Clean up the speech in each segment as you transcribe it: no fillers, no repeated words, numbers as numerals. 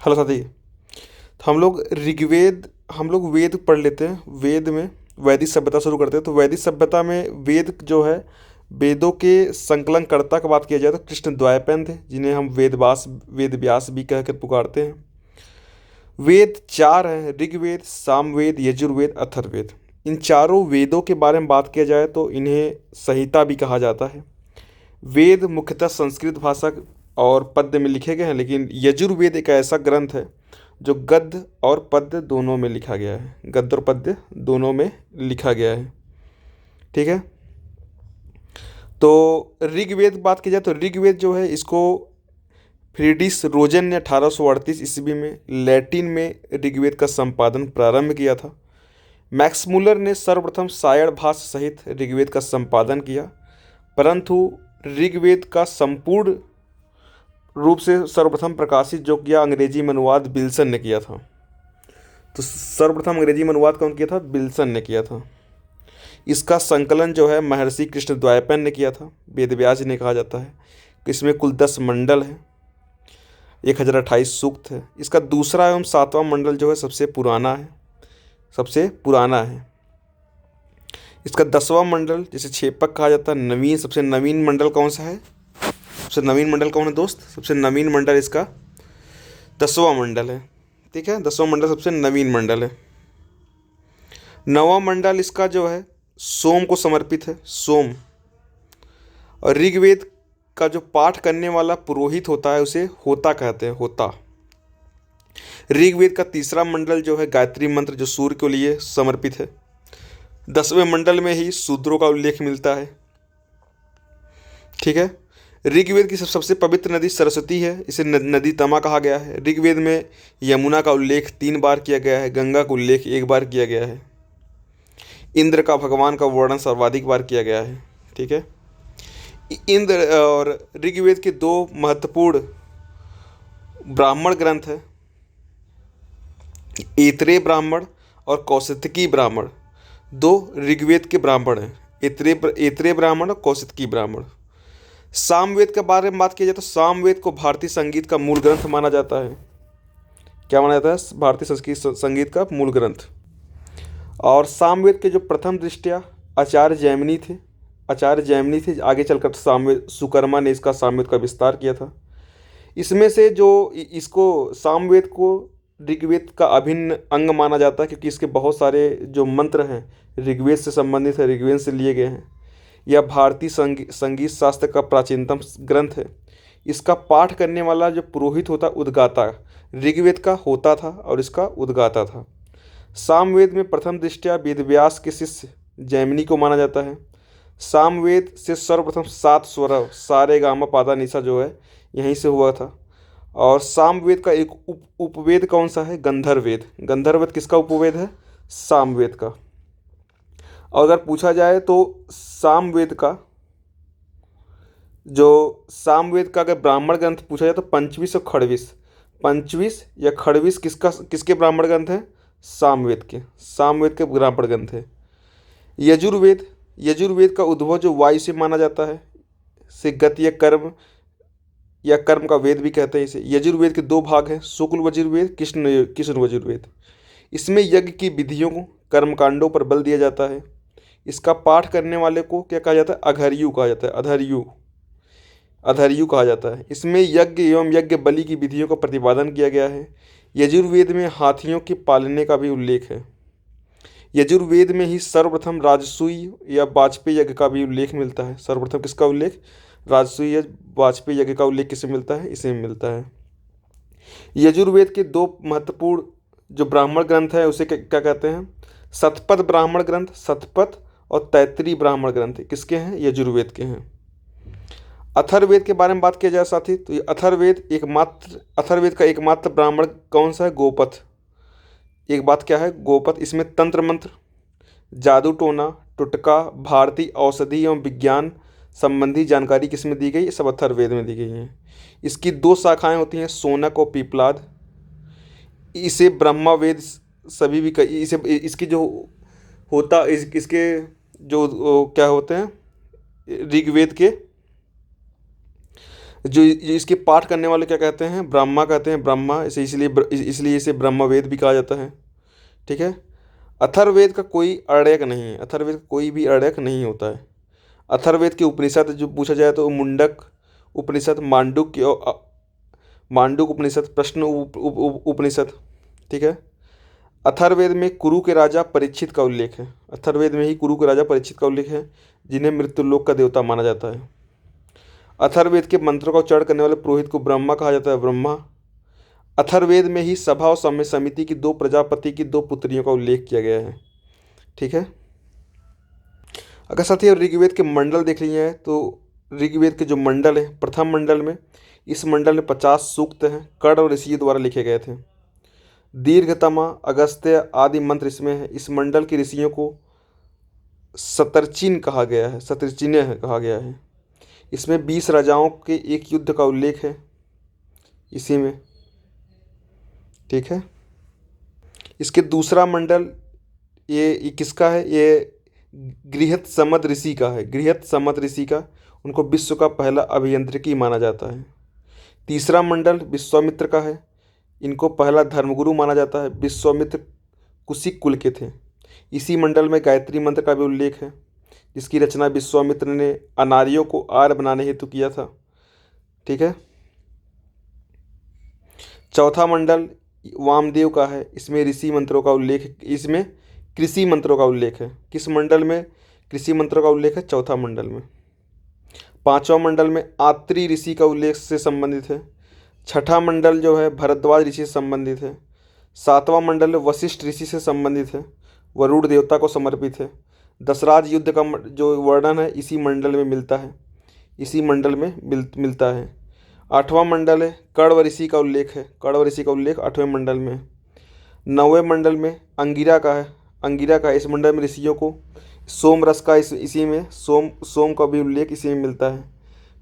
Hello साथी। तो हम लोग वेद पढ़ लेते हैं। वेद में वैदिक सभ्यता शुरू करते हैं। तो वैदिक सभ्यता में वेद जो है, वेदों के संकलन कर्ता की बात किया जाए तो कृष्ण द्वैपायन थे, जिन्हें हम वेद व्यास भी कहकर पुकारते हैं। वेद चार हैं: ऋग्वेद, सामवेद, यजुर्वेद, अथर्ववेद। इन चारों वेदों के बारे में बात किया जाए तो इन्हें संहिता भी कहा जाता है। वेद मुख्यतः संस्कृत भाषा और पद्य में लिखे गए हैं, लेकिन यजुर्वेद एक ऐसा ग्रंथ है जो गद्य और पद्य दोनों में लिखा गया है। गद्य और पद्य दोनों में लिखा गया है। ठीक है। तो ऋग्वेद बात की जाए तो ऋग्वेद जो है, इसको फ्रीडिस रोजन ने 1838 ईस्वी में लैटिन में ऋग्वेद का संपादन प्रारंभ किया था। मैक्स मुलर ने सर्वप्रथम सायण भाष्य सहित ऋग्वेद का संपादन किया, परंतु ऋग्वेद का संपूर्ण रूप से सर्वप्रथम प्रकाशित जो किया अंग्रेजी में अनुवाद बिल्सन ने किया था। तो सर्वप्रथम अंग्रेजी में अनुवाद कौन किया था? बिल्सन ने किया था। इसका संकलन जो है महर्षि कृष्ण द्वैपायन ने किया था। वेदव्यास ने कहा जाता है। इसमें कुल 10 मंडल है, 1028 सूक्त है। इसका दूसरा एवं 7वां मंडल जो है सबसे पुराना है। इसका 10वां मंडल जिसे छेपक कहा जाता है, नवीन, सबसे नवीन मंडल कौन सा है? सबसे नवीन मंडल कौन है दोस्त? सबसे नवीन मंडल इसका 10वां मंडल है। ठीक है, 10वां मंडल सबसे नवीन मंडल है। 9वां मंडल इसका जो है सोम को समर्पित है, सोम। और ऋग्वेद का जो पाठ करने वाला पुरोहित होता है उसे होता कहते हैं, होता। ऋग्वेद का तीसरा मंडल जो है गायत्री मंत्र, जो सूर्य के लिए समर्पित है। 10वें मंडल में ही शूद्रों का उल्लेख मिलता है। ठीक है। ऋग्वेद की सबसे पवित्र नदी सरस्वती है, इसे नदी तमा कहा गया है। ऋग्वेद में यमुना का उल्लेख 3 बार किया गया है, गंगा का उल्लेख 1 बार किया गया है। इंद्र का, भगवान का वर्णन सर्वाधिक बार किया गया है। ठीक है। इंद्र और ऋग्वेद के 2 महत्वपूर्ण ब्राह्मण ग्रंथ है, ऐतरेय ब्राह्मण और कौशिकी ब्राह्मण। 2 ऋग्वेद के ब्राह्मण हैं, ऐतरेय ब्राह्मण और कौशिकी ब्राह्मण। सामवेद के बारे में बात की जाए तो सामवेद को भारतीय संगीत का मूल ग्रंथ माना जाता है। क्या माना जाता है? भारतीय संगीत का मूल ग्रंथ। और सामवेद के जो प्रथम दृष्टया आचार्य जैमिनी थे। आगे चलकर सामवेद सुकर्मा ने इसका सामवेद का विस्तार किया था। इसमें से जो इसको सामवेद को ऋग्वेद का अभिन्न अंग माना जाता है, क्योंकि इसके बहुत सारे जो मंत्र हैं ऋग्वेद से संबंधित है, ऋग्वेद से लिए गए हैं। यह भारतीय संगीत शास्त्र का प्राचीनतम ग्रंथ है। इसका पाठ करने वाला जो पुरोहित होता उद्गाता ऋग्वेद का होता था और इसका उद्गाता था। सामवेद में प्रथम दृष्टया वेदव्यास के शिष्य जैमिनी को माना जाता है। सामवेद से सर्वप्रथम 7 स्वर सारे गामा पादा निसा जो है यहीं से हुआ था। और सामवेद का एक उपवेद कौन सा है? गंधर्ववेद। गंधर्ववेद किसका उपवेद है? सामवेद का। और अगर पूछा जाए तो सामवेद का अगर ब्राह्मण ग्रंथ पूछा जाए तो पंचविश और खड़विश। पंचविश या खड़विश किसके ब्राह्मण ग्रंथ हैं? सामवेद के ब्राह्मण ग्रंथ है। यजुर्वेद का उद्भव जो वायु से माना जाता है, से गति या कर्म का वेद भी कहते हैं इसे। यजुर्वेद के 2 भाग हैं, शुक्ल यजुर्वेद, कृष्ण यजुर्वेद। इसमें यज्ञ की विधियों को, कर्मकांडों पर बल दिया जाता है। इसका पाठ करने वाले को क्या कहा जाता है? अघर्यु कहा जाता है, अधर्यु कहा जाता है। इसमें यज्ञ एवं यज्ञ बलि की विधियों का प्रतिपादन किया गया है। यजुर्वेद में हाथियों के पालने का भी उल्लेख है। यजुर्वेद में ही सर्वप्रथम राजसूय या वाजपेयी यज्ञ का भी उल्लेख मिलता है। सर्वप्रथम किसका उल्लेख? राजसूय या वाजपेयी यज्ञ का उल्लेख किसे मिलता है? इसे मिलता है। यजुर्वेद के 2 महत्वपूर्ण जो ब्राह्मण ग्रंथ है उसे क्या कहते हैं? शतपथ ब्राह्मण ग्रंथ, शतपथ और तैत्तिरीय ब्राह्मण ग्रंथ किसके हैं? यजुर्वेद के हैं। अथर्ववेद के बारे में बात किया जाए साथी तो ये अथर्ववेद का एकमात्र ब्राह्मण कौन सा है? गोपथ। एक बात क्या है? गोपथ। इसमें तंत्र मंत्र, जादू टोना, टुटका, भारतीय औषधि एवं विज्ञान संबंधी जानकारी किसमें दी गई? ये सब अथर्ववेद में दी गई हैं। इसकी 2 शाखाएं होती हैं, सोनक और पीपलाद। इसे ब्रह्मवेद सभी भी इसे इसकी जो होता इसके जो क्या होते हैं ऋग्वेद के जो इसके पाठ करने वाले क्या कहते हैं, ब्रह्मा कहते हैं, ब्रह्मा, इसे इसलिए इसे ब्रह्मवेद भी कहा जाता है। ठीक है। अथर्ववेद का कोई अर्डयक नहीं है, अथर्ववेद का कोई भी अर्डयक नहीं होता है। अथर्ववेद के उपनिषद जो पूछा जाए तो मुंडक उपनिषद, मांडुक उपनिषद, प्रश्न उपनिषद। ठीक है। अथर्ववेद में कुरु के राजा परीक्षित का उल्लेख है, अथर्ववेद में ही कुरु के राजा परीक्षित का उल्लेख है, जिन्हें मृत्युलोक का देवता माना जाता है। अथर्ववेद के मंत्रों का उच्चारण करने वाले पुरोहित को ब्रह्मा कहा जाता है, ब्रह्मा। अथर्ववेद में ही सभा और समिति की दो प्रजापति की दो पुत्रियों का उल्लेख किया गया है। ठीक है। अगर साथ ही ऋग्वेद के मंडल देख लिए हैं तो ऋग्वेद के जो मंडल है, प्रथम मंडल में, इस मंडल में 50 सूक्त हैं, कर्ण और ऋषि द्वारा लिखे गए थे। दीर्घतमा, अगस्त्य आदि मंत्र इसमें है। इस मंडल के ऋषियों को शतर्चिन कहा गया है, शतर्चिन्य कहा गया है। इसमें 20 राजाओं के एक युद्ध का उल्लेख है इसी में। ठीक है। इसके दूसरा मंडल ये किसका है, ये गृहत समद ऋषि का है, गृहत समद ऋषि का। उनको विश्व का पहला अभियंत्रिकी माना जाता है। तीसरा मंडल विश्वामित्र का है, इनको पहला धर्मगुरु माना जाता है। विश्वामित्र कुशिक कुल के थे। इसी मंडल में गायत्री मंत्र का भी उल्लेख है, जिसकी रचना विश्वामित्र ने अनार्यों को आर्य बनाने हेतु किया था। ठीक है। चौथा मंडल वामदेव का है, इसमें ऋषि मंत्रों का उल्लेख, इसमें कृषि मंत्रों का उल्लेख है। किस मंडल में कृषि मंत्रों का उल्लेख है, चौथा मंडल में। पांचवा मंडल में आत्री ऋषि का उल्लेख से संबंधित है। छठा मंडल जो है भरद्वाज ऋषि से संबंधित है। सातवां मंडल वशिष्ठ ऋषि से संबंधित है, वरुण देवता को समर्पित है। दशराज युद्ध का जो वर्णन है इसी मंडल में मिलता है, इसी मंडल में मिलता है। आठवां मंडल है कण्व ऋषि का उल्लेख है, कण्व ऋषि का उल्लेख 8वें मंडल में। 9वें मंडल में अंगिरा का है, अंगिरा का। इस मंडल में ऋषियों को सोम रस का इसी में सोम का भी उल्लेख इसी में मिलता है।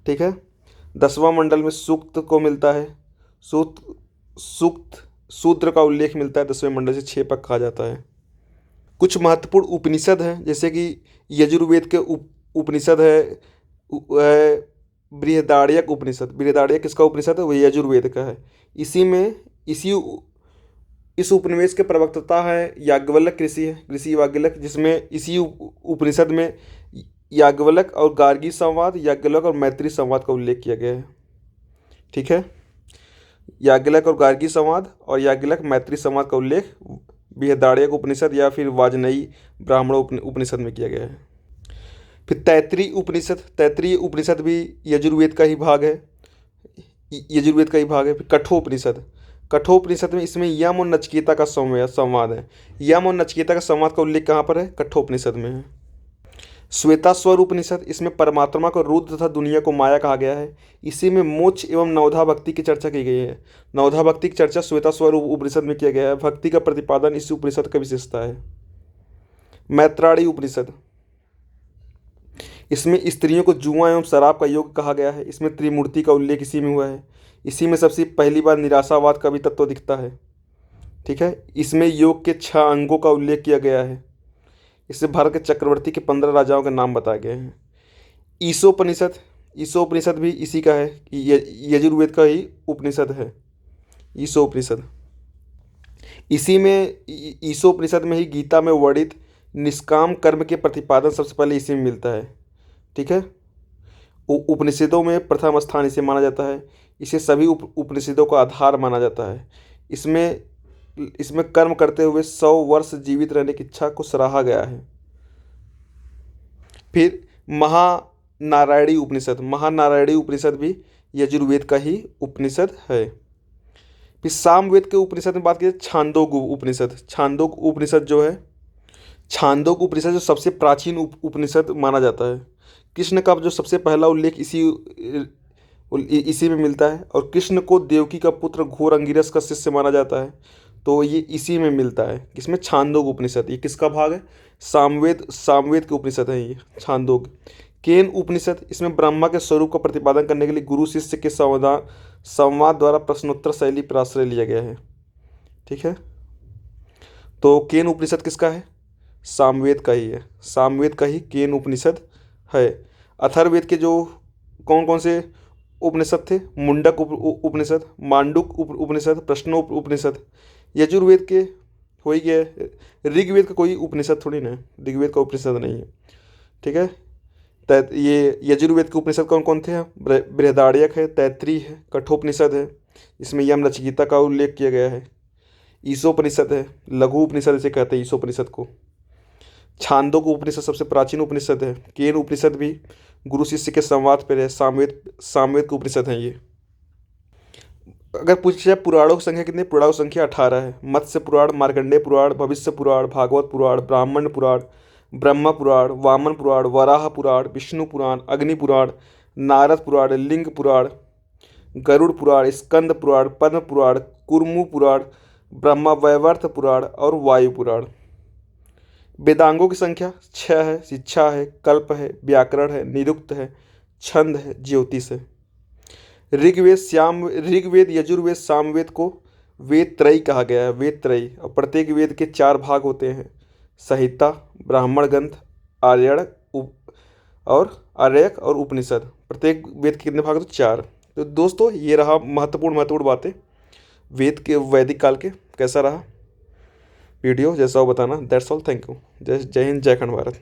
ठीक है। 10वां मंडल में सूक्त को मिलता है, सूक्त शूद्र का उल्लेख मिलता है। 10वें मंडल से 6 पक कहा जाता है। कुछ महत्वपूर्ण उपनिषद हैं, जैसे कि यजुर्वेद के उपनिषद है बृहदारण्यक उपनिषद। बृहदारण्यक किसका उपनिषद है, वो यजुर्वेद का है। इसी में इस उपनिवेश के प्रवक्ता है याज्ञवल्क्य ऋषि है, ऋषि याज्ञवल्क्य, जिसमें इसी उपनिषद में याज्ञवल्क्य और गार्गी संवाद, याज्ञवल्क्य और मैत्री संवाद का उल्लेख किया गया है। ठीक है। याज्ञवल्क्य और गार्गी संवाद और याज्ञवल्क्य मैत्री संवाद का उल्लेख बृहदारण्यक उपनिषद या फिर वाजनयी ब्राह्मणों उपनिषद में किया गया है। फिर तैत्रीय उपनिषद भी यजुर्वेद का ही भाग है, यजुर्वेद का ही भाग है। फिर कठोपनिषद में इसमें यम और नचिकेता का संवाद है। यम और नचिकेता का संवाद का उल्लेख कहाँ पर है, कठोपनिषद में है। श्वेताश्वर उपनिषद, इसमें परमात्मा को रुद्र तथा दुनिया को माया कहा गया है। इसी में मोक्ष एवं नवधा भक्ति की चर्चा की गई है। नवधा भक्ति की चर्चा श्वेताश्वर उपनिषद में किया गया है। भक्ति का प्रतिपादन इस उपनिषद का विशेषता है। मैत्राणी उपनिषद, इसमें स्त्रियों को जुआ एवं शराब का योग कहा गया है। इसमें त्रिमूर्ति का उल्लेख इसी में हुआ है। इसी में सबसे पहली बार निराशावाद का भी तत्व दिखता है। ठीक है। इसमें योग के 6 अंगों का उल्लेख किया गया है। इससे भारत के चक्रवर्ती के 15 राजाओं के नाम बताए गए हैं। ईशोपनिषद भी इसी का है, यजुर्वेद का ही उपनिषद है ईशोपनिषद। इसी में ईशोपनिषद में ही गीता में वर्णित निष्काम कर्म के प्रतिपादन सबसे पहले इसी में मिलता है। ठीक है। उपनिषदों में प्रथम स्थान इसे माना जाता है। इसे सभी उपनिषदों का आधार माना जाता है। इसमें कर्म करते हुए 100 वर्ष जीवित रहने की इच्छा को सराहा गया है। फिर महानारायणी उपनिषद भी यजुर्वेद का ही उपनिषद है। फिर सामवेद के उपनिषद में बात करें, छांदोग उपनिषद जो सबसे प्राचीन उपनिषद माना जाता है। कृष्ण का जो सबसे पहला उल्लेख इसी में मिलता है। और कृष्ण को देवकी का पुत्र घोर अंगिरस का शिष्य माना जाता है, तो ये इसी में मिलता है। इसमें छांदोग उपनिषद, ये किसका भाग है, सामवेद के उपनिषद है ये छांदोग। केन उपनिषद, इसमें ब्रह्मा के स्वरूप का प्रतिपादन करने के लिए गुरु शिष्य के संवाद द्वारा प्रश्नोत्तर शैली पर आश्रय लिया गया है। ठीक है। तो केन उपनिषद किसका है, सामवेद का ही है, सामवेद का ही केन उपनिषद है। अथर्ववेद के जो कौन कौन से उपनिषद थे, मुंडक उपनिषद, मांडुक उपनिषद, प्रश्नो उपनिषद। यजुर्वेद के हो ही गया है। ऋग्वेद का कोई उपनिषद थोड़ी ना है, ऋग्वेद का उपनिषद नहीं है। ठीक है। ये यजुर्वेद के उपनिषद कौन कौन थे? बृहदारण्यक है, तैत्तिरीय है, कठोपनिषद है, इसमें यम नचिकेता का उल्लेख किया गया है। ईशोपनिषद है, लघु उपनिषद इसे कहते हैं ईशोपनिषद को। छांदोग्य उपनिषद सबसे प्राचीन उपनिषद है। केन उपनिषद भी गुरु शिष्य के संवाद पर है। सामवेद सामवेद के उपनिषद हैं ये। अगर पूछा जाए पुराणों की संख्या कितनी, पुराणों की संख्या 18 है। मत्स्य पुराण, मार्कंडेय पुराण, भविष्य पुराण, भागवत पुराण, ब्राह्मण पुराण, ब्रह्म पुराण, वामन पुराण, वराह पुराण, विष्णु पुराण, अग्नि पुराण, नारद पुराण, लिंग पुराण, गरुड़ पुराण, स्कंद पुराण, पद्म पुराण, कुर्मु पुराण, ब्रह्मवैवर्त पुराण और वायु पुराण। वेदांगों की संख्या 6 है। शिक्षा है, कल्प है, व्याकरण है, निरुक्त है, छंद है, ज्योतिष है। ऋग्वेद, यजुर्वेद, सामवेद को वेद त्रयी कहा गया है, वेद त्रयी। और प्रत्येक वेद के 4 भाग होते हैं: संहिता, ब्राह्मण ग्रंथ, आर्यक और उपनिषद। प्रत्येक वेद के कितने भाग? तो 4। तो दोस्तों ये रहा महत्वपूर्ण बातें वेद के, वैदिक काल के। कैसा रहा वीडियो? जैसा हो बताना। That's all, thank you. जय हिंद, जय खंड भारत।